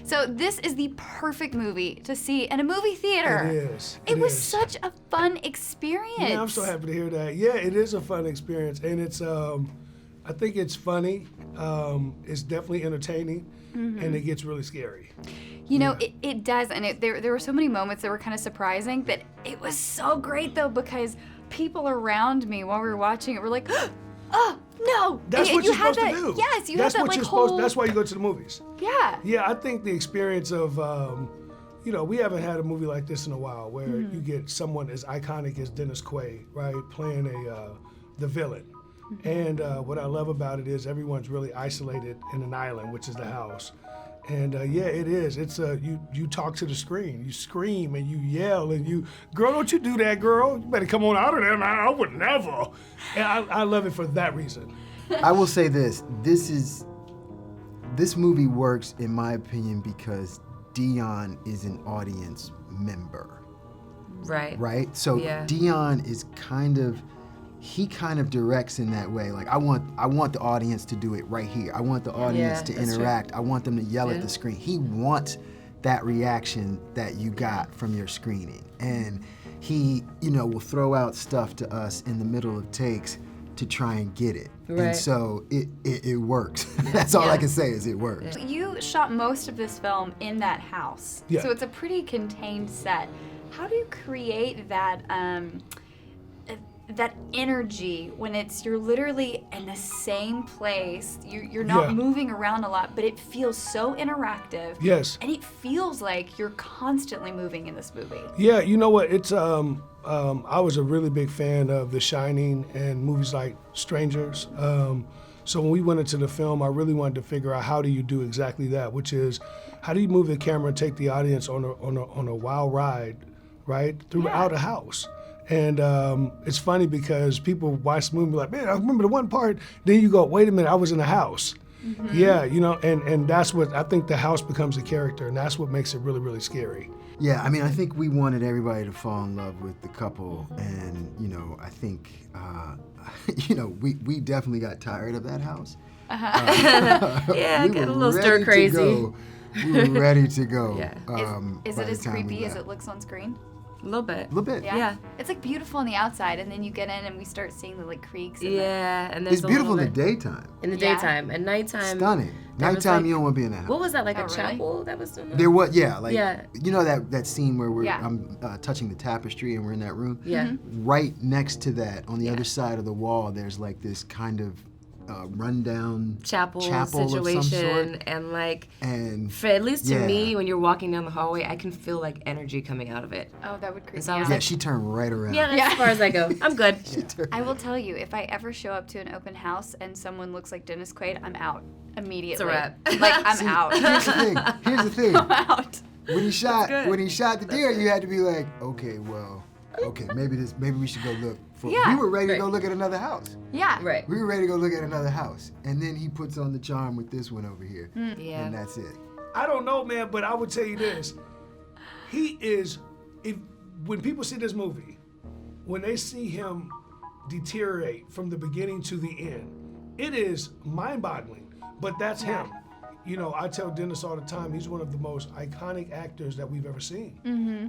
So this is the perfect movie to see in a movie theater. It is. It was such a fun experience. Yeah, I'm so happy to hear that. Yeah, it is a fun experience, and it's I think it's funny. It's definitely entertaining, and it gets really scary. You know, it does, and there were so many moments that were kind of surprising, but it was so great though, because people around me while we were watching it were like, oh no! That's what you're supposed to do. Yes, you that's had that what like you're whole. supposed. That's why you go to the movies. Yeah. Yeah, I think the experience of, you know, we haven't had a movie like this in a while where you get someone as iconic as Dennis Quaid, right, playing the villain. And what I love about it is everyone's really isolated in an island, which is the house. And yeah, it is. It's you talk to the screen, you scream and you yell and you, girl, don't you do that, girl. You better come on out of there, man. I would never. And I love it for that reason. I will say this movie works, in my opinion, because Deon is an audience member. Right. Right? So Deon is he kind of directs in that way. Like I want the audience to do it right here. I want the audience to interact. True. I want them to yell at the screen. He wants that reaction that you got from your screening. And he, you know, will throw out stuff to us in the middle of takes to try and get it. Right. And so it works. That's all I can say is it works. You shot most of this film in that house. Yeah. So it's a pretty contained set. How do you create that that energy when you're literally in the same place? You're not moving around a lot, but it feels so interactive. Yes. And it feels like you're constantly moving in this movie. Yeah, you know what? It's I was a really big fan of The Shining and movies like Strangers. So when we went into the film, I really wanted to figure out how do you do exactly that, which is how do you move the camera and take the audience on a wild ride, right, throughout a house. And it's funny because people watch the movie and be like, man, I remember the one part. Then you go, wait a minute, I was in a house. Yeah, you know, and that's what, I think the house becomes a character, and that's what makes it really, really scary. Yeah, I mean, I think we wanted everybody to fall in love with the couple, and, you know, I think, you know, we definitely got tired of that house. Yeah, we got a little stir crazy. We were ready to go. Yeah. Is it as creepy as it looks on screen? A little bit. A little bit. Yeah. It's like beautiful on the outside, and then you get in and we start seeing the like creeks. And and there's it's beautiful in the daytime. In the daytime. At nighttime. Stunning. Nighttime, you don't want to be in that house. What was that, like a really? chapel that was in there? There was, you know that scene where I'm touching the tapestry and we're in that room? Yeah. Right next to that, on the other side of the wall, there's like this kind of rundown chapel situation, of some sort. And for, at least to me, when you're walking down the hallway, I can feel like energy coming out of it. Oh, that would creep So me out. Yeah, she turned right around. Yeah, that's as far as I go. I'm good. I will tell you, if I ever show up to an open house and someone looks like Dennis Quaid, I'm out immediately. It's a wrap. Like, I'm out. Here's the thing. I'm out. When he shot the deer, you had to be like, okay, maybe we should go look. We were ready to go look at another house. Yeah. Right. We were ready to go look at another house. And then he puts on the charm with this one over here. Yeah. And that's it. I don't know, man, but I would tell you this. When people see this movie, when they see him deteriorate from the beginning to the end, it is mind-boggling, but that's him. You know, I tell Dennis all the time, he's one of the most iconic actors that we've ever seen.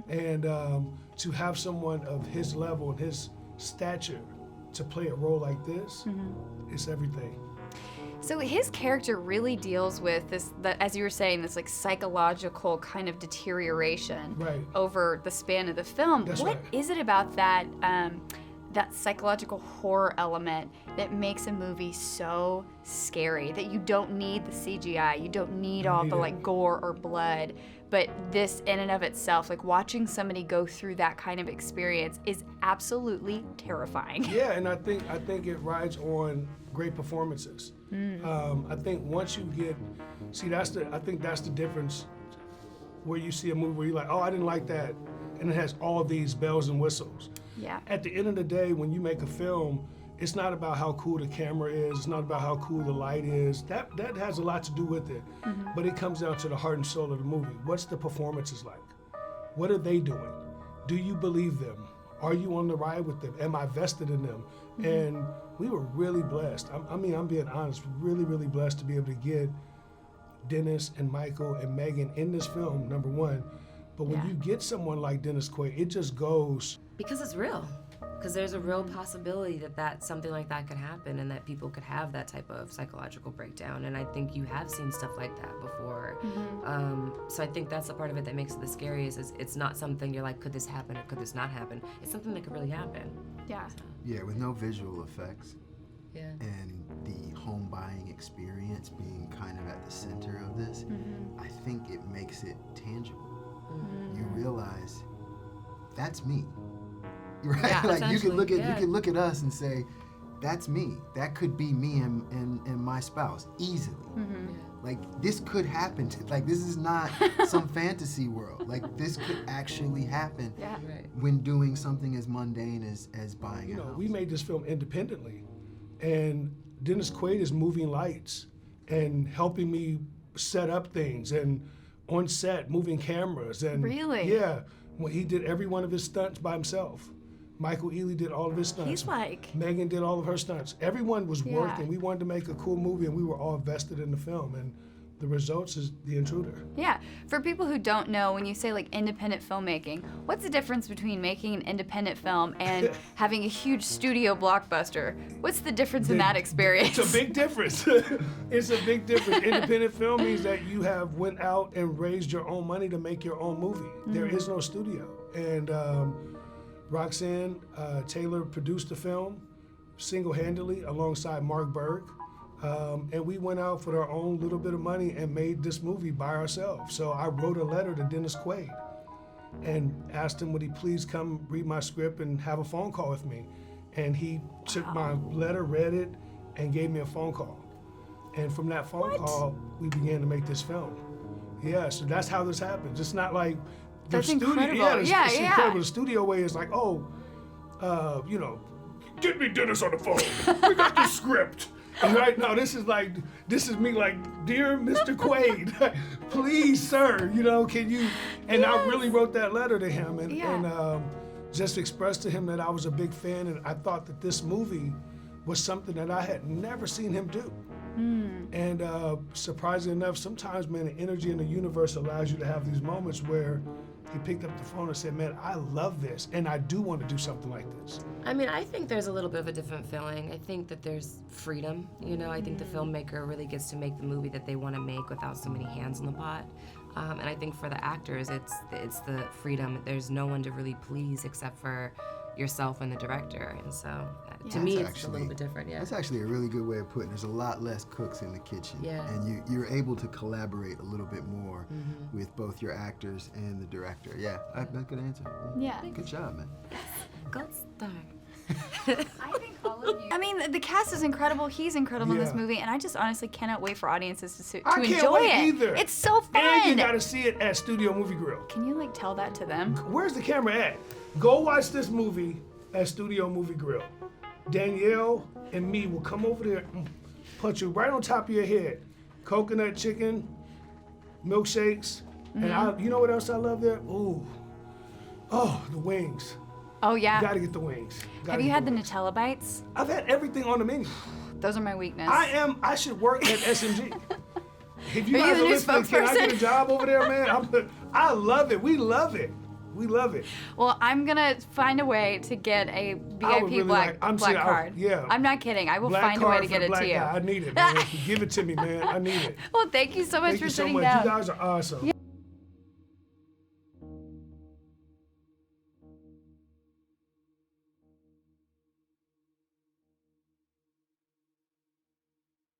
And to have someone of his level and his stature to play a role like this, it's everything. So his character really deals with this, as you were saying, this like psychological kind of deterioration over the span of the film. What is it about that that psychological horror element that makes a movie so scary that you don't need the CGI, you don't need all the like gore or blood, but this in and of itself, like watching somebody go through that kind of experience is absolutely terrifying. Yeah, and I think it rides on great performances. I think once you get, I think that's the difference where you see a movie where you're like, oh, I didn't like that, and it has all these bells and whistles. Yeah. At the end of the day, when you make a film, it's not about how cool the camera is, it's not about how cool the light is. That has a lot to do with it. But it comes down to the heart and soul of the movie. What's the performances like? What are they doing? Do you believe them? Are you on the ride with them? Am I vested in them? And we were really blessed. I'm being honest, really, really blessed to be able to get Dennis and Michael and Meaghan in this film, number one. But when you get someone like Dennis Quaid, it just goes. Because it's real. Because there's a real possibility that something like that could happen and that people could have that type of psychological breakdown. And I think you have seen stuff like that before. So I think that's the part of it that makes it the scariest is it's not something you're like, could this happen or could this not happen? It's something that could really happen. Yeah. Yeah, with no visual effects. Yeah. And the home buying experience being kind of at the center of this, I think it makes it tangible. You realize that's me, right? Yeah, like you can look at yeah. you can look at us and say, that's me. That could be me and my spouse easily. Like this could happen. Like this is not some fantasy world. Like this could actually happen when doing something as mundane as buying a house. We made this film independently. And Dennis Quaid is moving lights and helping me set up things and on set moving cameras and yeah, well, he did every one of his stunts by himself. Michael Ealy did all of his stunts. He's like Meaghan did all of her stunts. Everyone was working. We wanted to make a cool movie and we were all vested in the film and the results is The Intruder. Yeah. For people who don't know, when you say like independent filmmaking, what's the difference between making an independent film and having a huge studio blockbuster? What's the difference in that experience? It's a big difference. It's a big difference. Independent film means that you have went out and raised your own money to make your own movie. There is no studio. And Roxanne Taylor produced the film single-handedly alongside Mark Berg. And we went out for our own little bit of money and made this movie by ourselves. So I wrote a letter to Dennis Quaid and asked him would he please come read my script and have a phone call with me. And he took my letter, read it, and gave me a phone call. And from that phone call, we began to make this film. Yeah, so that's how this happens. It's not like the That's studio. incredible. Yeah, it's incredible. The studio way is like, get me Dennis on the phone. We got the script. And right now, this is me like, dear Mr. Quaid, please, sir, can you? And I really wrote that letter to him and just expressed to him that I was a big fan and I thought that this movie was something that I had never seen him do. And surprisingly enough, sometimes, man, the energy in the universe allows you to have these moments where he picked up the phone and said, man, I love this, and I do want to do something like this. I mean, I think there's a little bit of a different feeling. I think that there's freedom, I think the filmmaker really gets to make the movie that they want to make without so many hands in the pot. And I think for the actors, it's the freedom. There's no one to really please except for yourself and the director, and so to me it's a little bit different. That's actually a really good way of putting it. There's a lot less cooks in the kitchen, and you're able to collaborate a little bit more with both your actors and the director. That's a good answer. Good job, man. Gold star. I think all of you. I mean, the cast is incredible. He's incredible in this movie, and I just honestly cannot wait for audiences to enjoy it. I can't wait either. It's so fun. And you got to see it at Studio Movie Grill. Can you tell that to them? Where's the camera at? Go watch this movie at Studio Movie Grill. Danielle and me will come over there and punch you right on top of your head. Coconut chicken, milkshakes, and you know what else I love there? Ooh, the wings. Oh yeah. You gotta get the wings. Have you had the Nutella bites? I've had everything on the menu. Those are my weakness. I should work at SMG. If you Are guys you the are new listening, can I get a spokesperson? job over there, man? I love it. We love it. We love it. Well, I'm gonna find a way to get a VIP really black card. Yeah. I'm not kidding. I will Black find a way card to for get the it black to you. guy. I need it, man. Give it to me, man. I need it. Well, thank you so much Thank for you so sitting much. down. You guys are awesome.